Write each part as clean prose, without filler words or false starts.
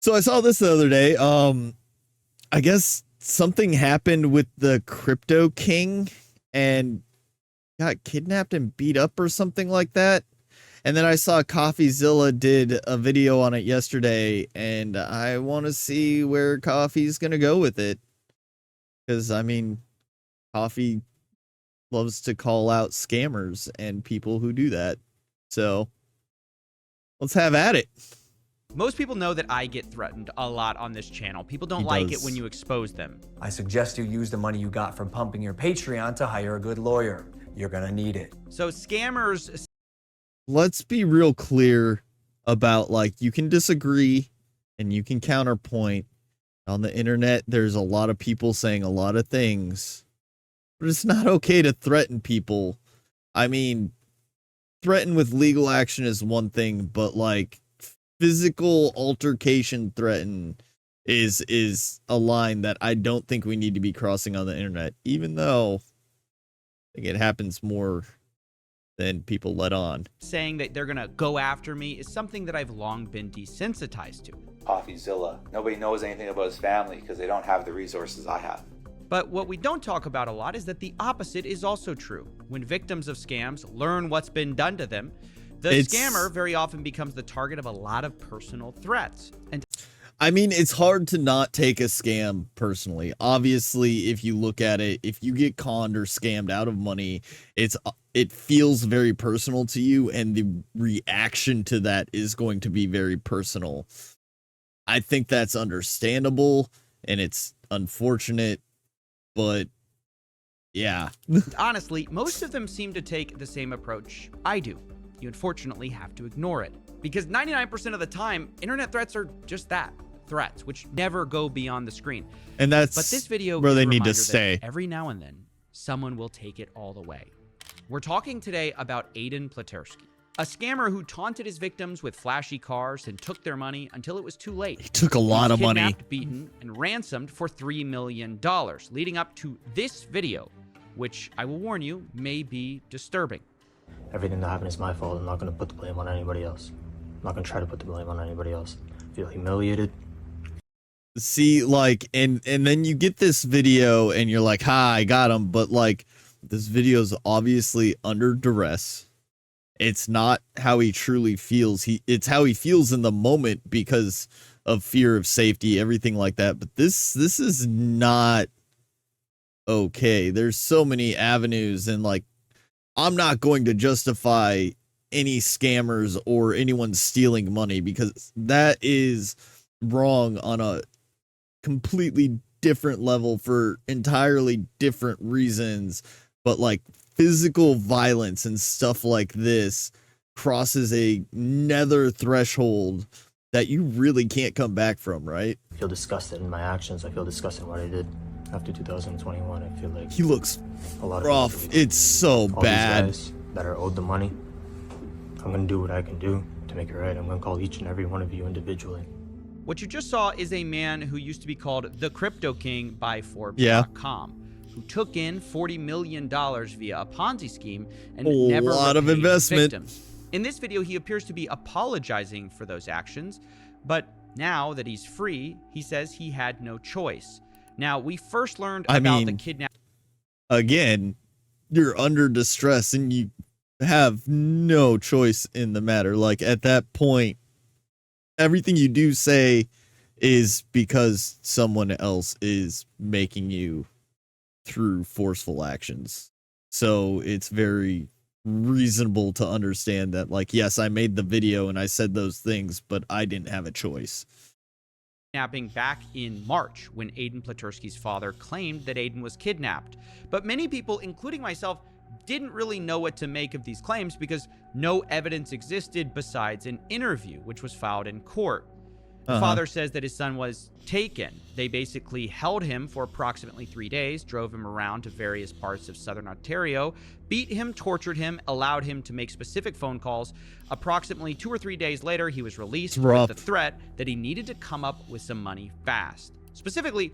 So I saw this the other day. I guess something happened with the crypto king and got kidnapped and beat up or something like that. And then I saw CoffeeZilla did a video on it yesterday, and I want to see where Coffee's gonna go with it. Because I mean, Coffee loves to call out scammers and people who do that. So let's have at it. Most people know that I get threatened a lot on this channel. People don't like it when you expose them. I suggest you use the money you got from pumping your Patreon to hire a good lawyer. You're gonna need it. So scammers... Let's be real clear about, like, you can disagree and you can counterpoint. On the internet, there's a lot of people saying a lot of things, but it's not okay to threaten people. I mean, threaten with legal action is one thing, but like physical altercation threaten is a line that I don't think we need to be crossing on the internet, even though I think it happens more than people let on. Saying that they're gonna go after me is something that I've long been desensitized to. CoffeeZilla. Nobody knows anything about his family because they don't have the resources I have. But what we don't talk about a lot is that the opposite is also true. When victims of scams learn what's been done to them, the scammer very often becomes the target of a lot of personal threats. And I mean, it's hard to not take a scam personally. Obviously, if you look at it, if you get conned or scammed out of money, it feels very personal to you, and the reaction to that is going to be very personal. I think that's understandable, and it's unfortunate, but yeah. honestly, most of them seem to take the same approach I do. You unfortunately have to ignore it. Because 99% of the time, internet threats are just that, threats, which never go beyond the screen. And that's but this video where is they a need to reminder stay. that every now and then, someone will take it all the way. We're talking today about Aiden Platersky, a scammer who taunted his victims with flashy cars and took their money until it was too late. He took a lot of money. Kidnapped, beaten, and ransomed for $3 million, leading up to this video, which I will warn you may be disturbing. Everything that happened is my fault. I'm not going to put the blame on anybody else. I'm not going to try to put the blame on anybody else. I feel humiliated. See, like, and then you get this video and you're like, ha, I got him. But like, this video is obviously under duress. It's not how he truly feels. It's how he feels in the moment because of fear of safety, everything like that. But this is not okay. There's so many avenues, and like, I'm not going to justify any scammers or anyone stealing money because that is wrong on a completely different level for entirely different reasons. But like, physical violence and stuff like this crosses another threshold that you really can't come back from, right? I feel disgusted in my actions. I feel disgusted in what I did after 2021. I feel like He looks a lot of rough. It's so bad. These guys that are owed the money, I'm going to do what I can do to make it right. I'm going to call each and every one of you individually. What you just saw is a man who used to be called the Crypto King by Forbes.com. Who took in $40 million via a Ponzi scheme and never lot of repaid investment. victims. In this video, he appears to be apologizing for those actions, but now that he's free, he says he had no choice. Now, we first learned about the kidnapping. Again, you're under distress and you have no choice in the matter. Like, at that point, everything you do say is because someone else is making you through forceful actions. So it's very reasonable to understand that, like, yes, I made the video and I said those things, but I didn't have a choice. Kidnapping back in March when Aiden Platersky's father claimed that Aiden was kidnapped. But many people, including myself, didn't really know what to make of these claims because no evidence existed besides an interview, which was filed in court. The father says that his son was taken. They basically held him for approximately 3 days, drove him around to various parts of southern Ontario, beat him, tortured him, allowed him to make specific phone calls. Approximately 2 or 3 days later, he was released with the threat that he needed to come up with some money fast. Specifically,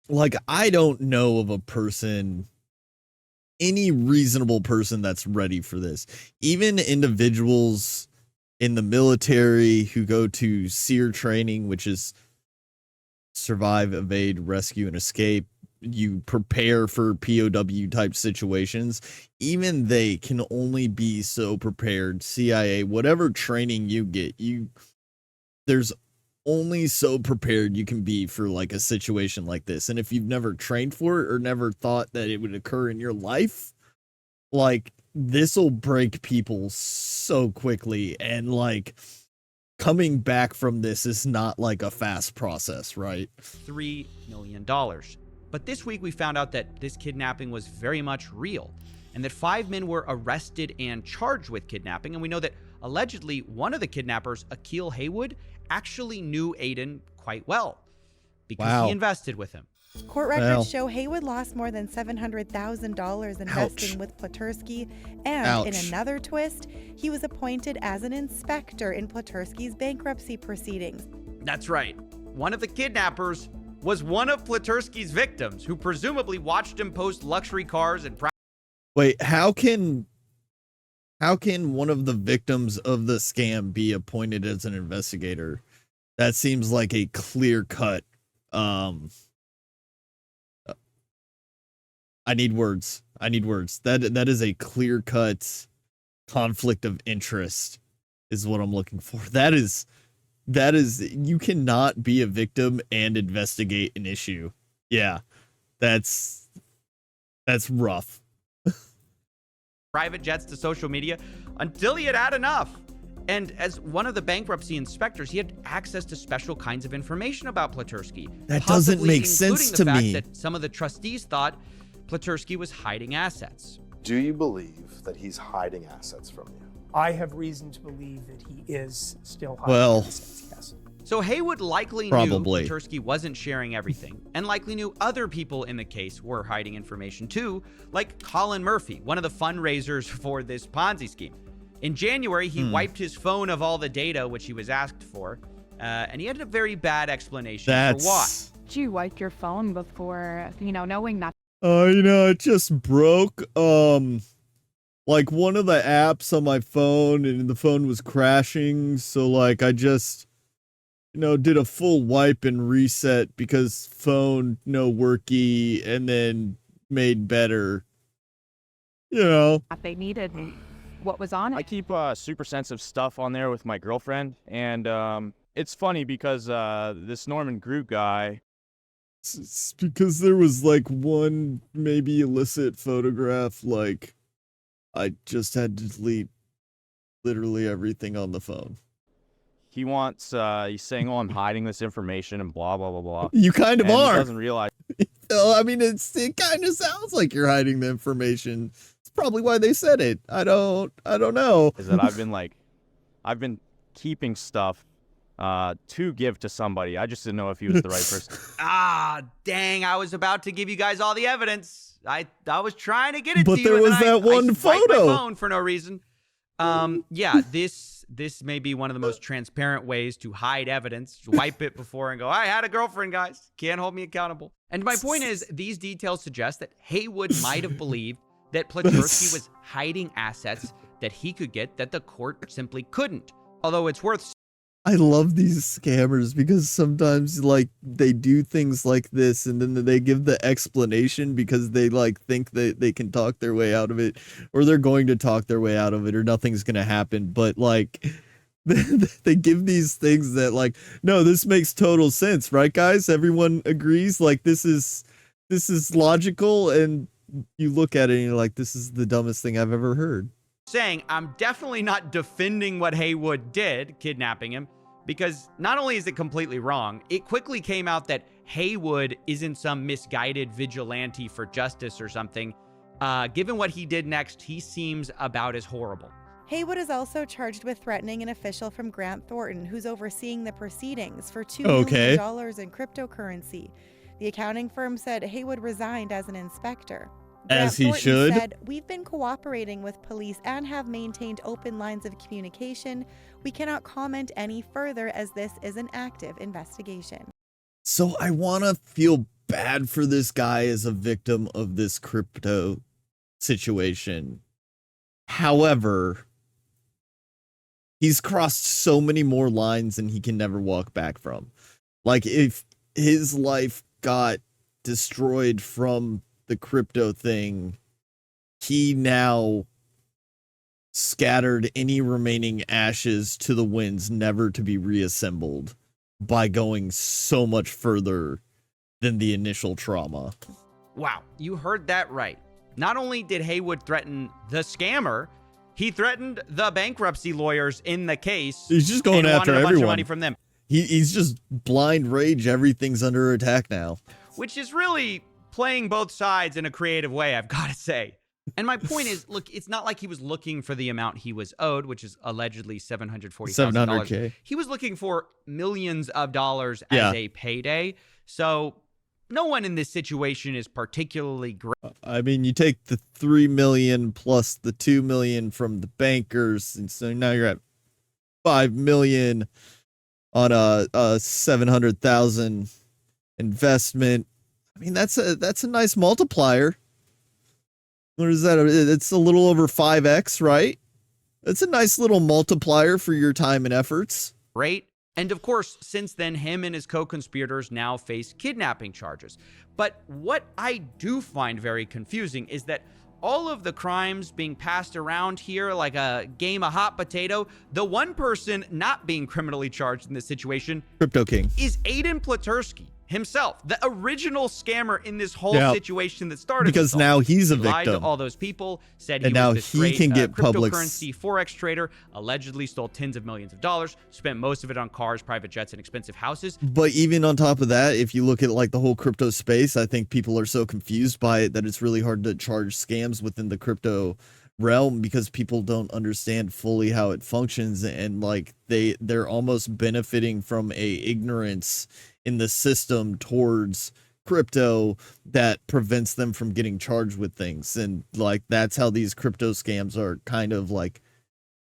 like, I don't know of a person, any reasonable person that's ready for this. Even individuals in the military who go to SEER training, which is survive, evade, rescue, and escape. You prepare for POW type situations. Even they can only be so prepared. CIA, whatever training you get, there's only so prepared you can be for like a situation like this. And if you've never trained for it or never thought that it would occur in your life, like this will break people so quickly. And like coming back from this is not like a fast process, right? $3 million. But this week we found out that this kidnapping was very much real, and that 5 men were arrested and charged with kidnapping. And we know that allegedly one of the kidnappers, Akil Haywood, actually knew Aiden quite well because he invested with him. Court records show Haywood lost more than $700,000 investing with Platursky, and in another twist, he was appointed as an inspector in Platursky's bankruptcy proceedings. That's right. One of the kidnappers was one of Platursky's victims, who presumably watched him post luxury cars and Wait, how can one of the victims of the scam be appointed as an investigator? That seems like a clear cut. I need words. That is a clear cut conflict of interest is what I'm looking for. That is you cannot be a victim and investigate an issue. Yeah. That's rough. private jets to social media until he had enough. And as one of the bankruptcy inspectors, he had access to special kinds of information about Platursky. That doesn't make sense to me. That some of the trustees thought Platursky was hiding assets. Do you believe that he's hiding assets from you? I have reason to believe that he is still hiding assets, yes. So Haywood likely knew Platursky wasn't sharing everything, and likely knew other people in the case were hiding information too, like Colin Murphy, one of the fundraisers for this Ponzi scheme. In January, he wiped his phone of all the data which he was asked for, and he had a very bad explanation for why. You wiped your phone before, knowing that. It just broke. Like one of the apps on my phone, and the phone was crashing, so like I just did a full wipe and reset because phone no worky, and then made better. They needed what was on it. I keep super sensitive stuff on there with my girlfriend, and it's funny because this Norman Group guy. It's because there was like one maybe illicit photograph, like I just had to delete literally everything on the phone. He wants, he's saying, oh, I'm hiding this information and blah, blah, blah, blah. You kind of are. He doesn't realize. I mean, it kind of sounds like you're hiding the information. It's probably why they said it. I don't know. Is that I've been keeping stuff to give to somebody. I just didn't know if he was the right person. Dang, I was about to give you guys all the evidence. I was trying to get it to you. But there was that one photo. My phone for no reason. Yeah, this may be one of the most transparent ways to hide evidence. Wipe it before and go, I had a girlfriend, guys. Can't hold me accountable. And my point is, these details suggest that Haywood might have believed that Platursky was hiding assets that he could get that the court simply couldn't. Although it's worth. I love these scammers because sometimes like they do things like this and then they give the explanation because they like think that they can talk their way out of it, or they're going to talk their way out of it, or nothing's going to happen. But like they give these things that like, no, this makes total sense, right guys? Everyone agrees like this is logical, and you look at it and you're like, this is the dumbest thing I've ever heard. Saying I'm definitely not defending what Haywood did, kidnapping him, because not only is it completely wrong, it quickly came out that Haywood isn't some misguided vigilante for justice or something. Given what he did next, he seems about as horrible. Haywood is also charged with threatening an official from Grant Thornton who's overseeing the proceedings for $2 million in cryptocurrency. The accounting firm said Haywood resigned as an inspector. As he Thornton should. Said, we've been cooperating with police and have maintained open lines of communication. We cannot comment any further as this is an active investigation. So I want to feel bad for this guy as a victim of this crypto situation. However, he's crossed so many more lines than he can never walk back from. Like, if his life got destroyed from the crypto thing, he now scattered any remaining ashes to the winds, never to be reassembled, by going so much further than the initial trauma. Wow, you heard that right. Not only did Haywood threaten the scammer, he threatened the bankruptcy lawyers in the case. He's just going after wanted a bunch everyone. of money from them. He's just blind rage. Everything's under attack now. Which is really playing both sides in a creative way, I've got to say. And my point is, look, it's not like he was looking for the amount he was owed, which is allegedly $740,000. $700K. He was looking for millions of dollars as a payday. So no one in this situation is particularly great. I mean, you take the $3 million plus the $2 million from the bankers, and so now you're at $5 million on a $700,000 investment. I mean, that's a nice multiplier. What is that? It's a little over 5x, right? It's a nice little multiplier for your time and efforts. Right? And of course, since then, him and his co-conspirators now face kidnapping charges. But what I do find very confusing is that all of the crimes being passed around here like a game of hot potato, the one person not being criminally charged in this situation, Crypto King, is Aiden Platursky himself, the original scammer in this whole situation that started. Because now he's a victim. Lied to all those people, said and he now was this he great can get cryptocurrency forex trader, allegedly stole tens of millions of dollars, spent most of it on cars, private jets, and expensive houses. But even on top of that, if you look at like the whole crypto space, I think people are so confused by it that it's really hard to charge scams within the crypto realm because people don't understand fully how it functions, and like they're almost benefiting from a ignorance in the system towards crypto that prevents them from getting charged with things. And like that's how these crypto scams are kind of like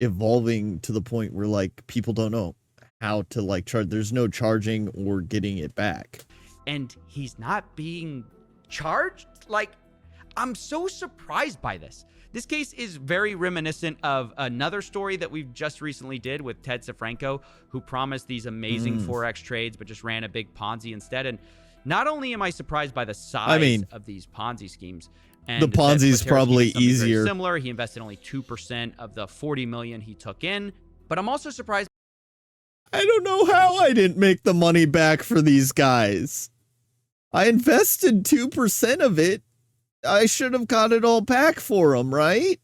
evolving to the point where like people don't know how to like charge. There's no charging or getting it back. And he's not being charged? Like, I'm so surprised by this. This case is very reminiscent of another story that we've just recently did with Ted Safranco, who promised these amazing Forex trades, but just ran a big Ponzi instead. And not only am I surprised by the size of these Ponzi schemes, and the Ponzi is probably easier. Similar, he invested only 2% of the $40 million he took in, but I'm also surprised. I don't know how I didn't make the money back for these guys. I invested 2% of it. I should have got it all back for them, right?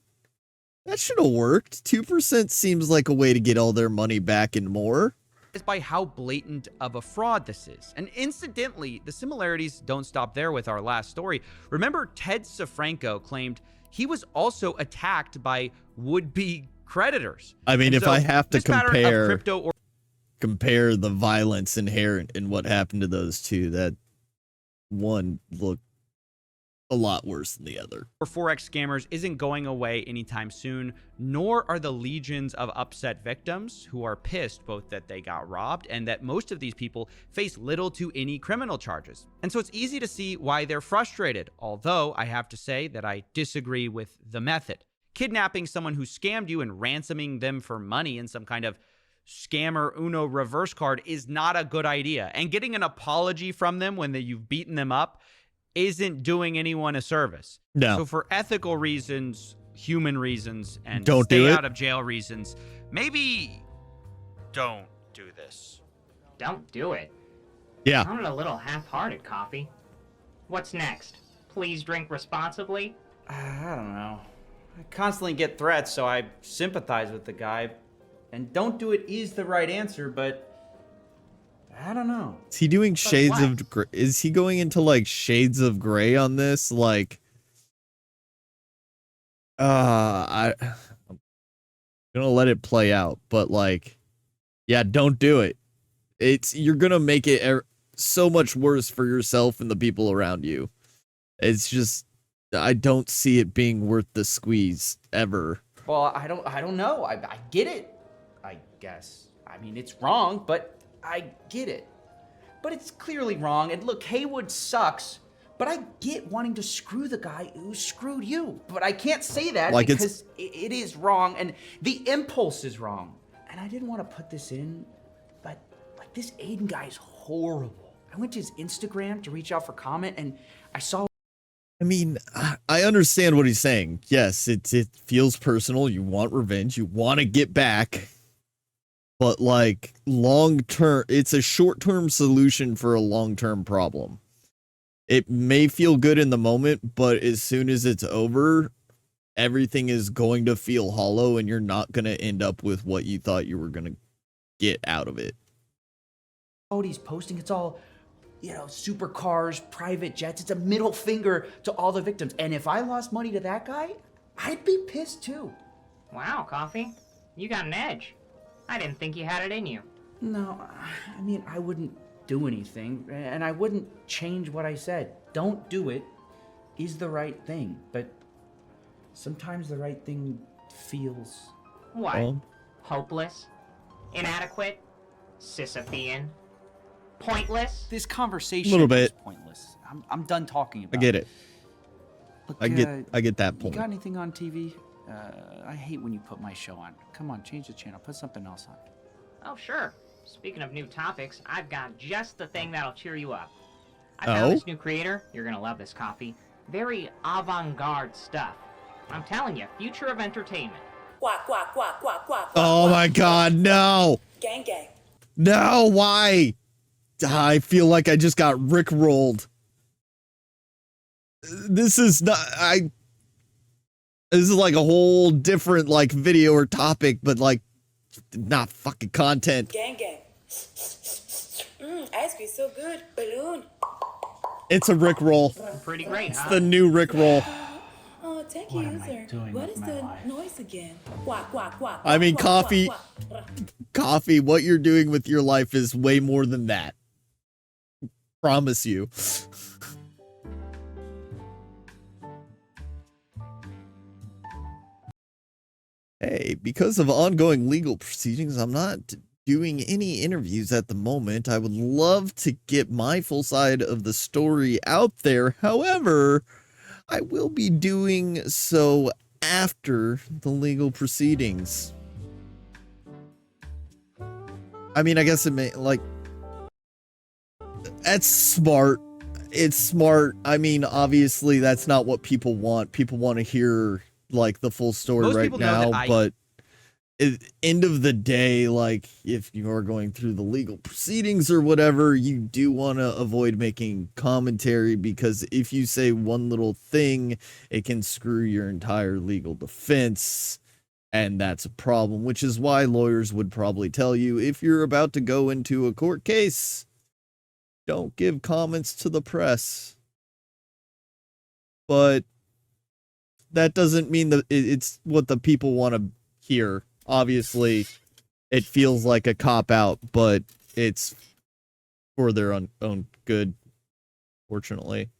That should have worked. 2% seems like a way to get all their money back and more. Is by how blatant of a fraud this is. And incidentally, the similarities don't stop there with our last story. Remember, Ted Safranco claimed he was also attacked by would-be creditors. I mean, if I have to compare the violence inherent in what happened to those two, that one looked a lot worse than the other. Forex scammers isn't going away anytime soon, nor are the legions of upset victims who are pissed both that they got robbed and that most of these people face little to any criminal charges. And so it's easy to see why they're frustrated, although I have to say that I disagree with the method. Kidnapping someone who scammed you and ransoming them for money in some kind of scammer Uno reverse card is not a good idea. And getting an apology from them when you've beaten them up isn't doing anyone a service. No. So for ethical reasons, human reasons, and don't stay do it. out of jail reasons, maybe don't do this. Don't do it. Yeah. Sounded a little half-hearted, Coffee. What's next? Please drink responsibly? I don't know. I constantly get threats, so I sympathize with the guy. And don't do it is the right answer, but I don't know. Is he doing shades of gray? Is he going into like shades of gray on this? Like, I'm gonna let it play out, but like, yeah, don't do it. You're gonna make it so much worse for yourself and the people around you. It's just, I don't see it being worth the squeeze ever. Well, I don't know. I get it, I guess. I mean, it's wrong, but I get it. But it's clearly wrong. And look, Haywood sucks, but I get wanting to screw the guy who screwed you. But I can't say that because it is wrong and the impulse is wrong. and I didn't want to put this in, but like this Aiden guy is horrible. I went to his Instagram to reach out for comment, and I saw. I mean, I understand what he's saying. Yes, it feels personal. You want revenge. You want to get back. But like long term, it's a short term solution for a long term problem. It may feel good in the moment, but as soon as it's over, everything is going to feel hollow and you're not going to end up with what you thought you were going to get out of it. He's posting, it's all, you know, supercars, private jets. It's a middle finger to all the victims. And if I lost money to that guy, I'd be pissed too. Wow, Coffee. You got an edge. I didn't think you had it in you. No, I mean, I wouldn't do anything, and I wouldn't change what I said. Don't do it is the right thing, but sometimes the right thing feels... What? Hopeless? Inadequate? Sisyphean? Pointless? This conversation A little bit. is pointless. I'm done talking about it. I get it. Look, I get that point. You got anything on TV? I hate when you put my show on. Come on, change the channel. Put something else on. Oh, sure. Speaking of new topics, I've got just the thing that'll cheer you up. I found this new creator. You're gonna love this, Coffee. Very avant-garde stuff. I'm telling you, future of entertainment. Quack, quack, quack, quack, quack. Oh my God, no. Gang, gang. No, why? I feel like I just got rickrolled. This is not, this is like a whole different like video or topic, but like not fucking content. Gang, gang. Ice cream so good. Balloon. It's a rickroll. Pretty great, It's huh? the new rickroll. Oh, thank you, user. What is the noise again? Quack, quack, quack. I mean, quack, Coffee, quack, quack. Coffee, what you're doing with your life is way more than that. Promise you. Hey, because of ongoing legal proceedings, I'm not doing any interviews at the moment. I would love to get my full side of the story out there. However, I will be doing so after the legal proceedings. I mean, I guess it may, like, that's smart. It's smart. I mean, obviously, that's not what people want. People want to hear, like, the full story Most right people know now, that but at the end of the day, like, if you are going through the legal proceedings or whatever, you do want to avoid making commentary, because if you say one little thing, it can screw your entire legal defense, and that's a problem, which is why lawyers would probably tell you, if you're about to go into a court case, don't give comments to the press. But that doesn't mean that it's what the people want to hear. Obviously, it feels like a cop-out, but it's for their own good, fortunately.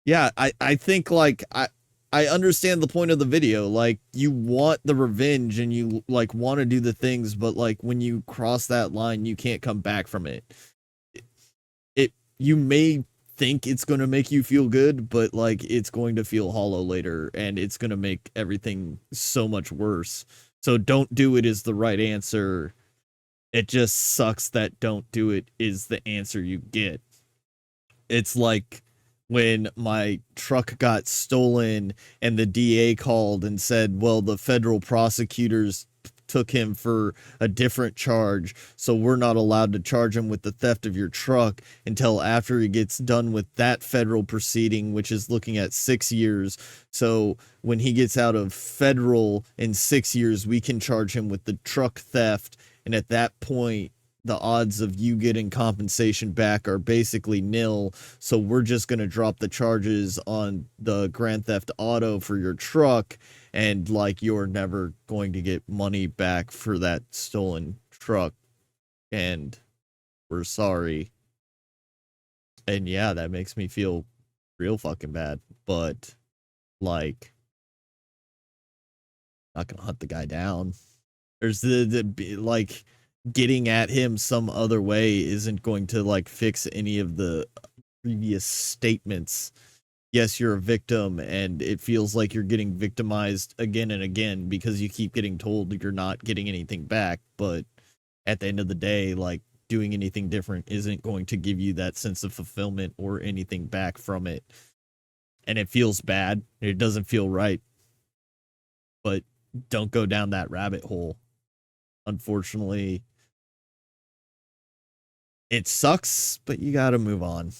Yeah, I think, like, I understand the point of the video. Like, you want the revenge and you, like, want to do the things, but, like, when you cross that line, you can't come back from it. You may think it's going to make you feel good, but, like, it's going to feel hollow later, and it's going to make everything so much worse. So don't do it is the right answer. It just sucks that don't do it is the answer you get. It's like when my truck got stolen and the DA called and said, well, the federal prosecutors took him for a different charge, so we're not allowed to charge him with the theft of your truck until after he gets done with that federal proceeding, which is looking at 6 years. So when he gets out of federal in 6 years, we can charge him with the truck theft, and at that point the odds of you getting compensation back are basically nil, so we're just going to drop the charges on the grand theft auto for your truck, and, like, you're never going to get money back for that stolen truck, and we're sorry. And yeah, that makes me feel real fucking bad, but, like, not gonna hunt the guy down. There's like, getting at him some other way isn't going to, like, fix any of the previous statements. yes, you're a victim and it feels like you're getting victimized again and again because you keep getting told you're not getting anything back. But at the end of the day, like, doing anything different isn't going to give you that sense of fulfillment or anything back from it. And it feels bad. It doesn't feel right. But don't go down that rabbit hole. Unfortunately, it sucks, but you gotta move on.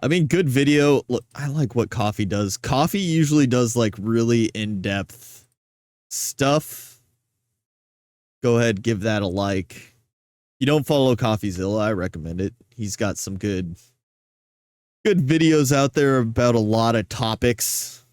I mean, good video. Look, I like what Coffee does. Coffee usually does like really in-depth stuff. Go ahead, give that a like. You don't follow CoffeeZilla, I recommend it. He's got some good videos out there about a lot of topics.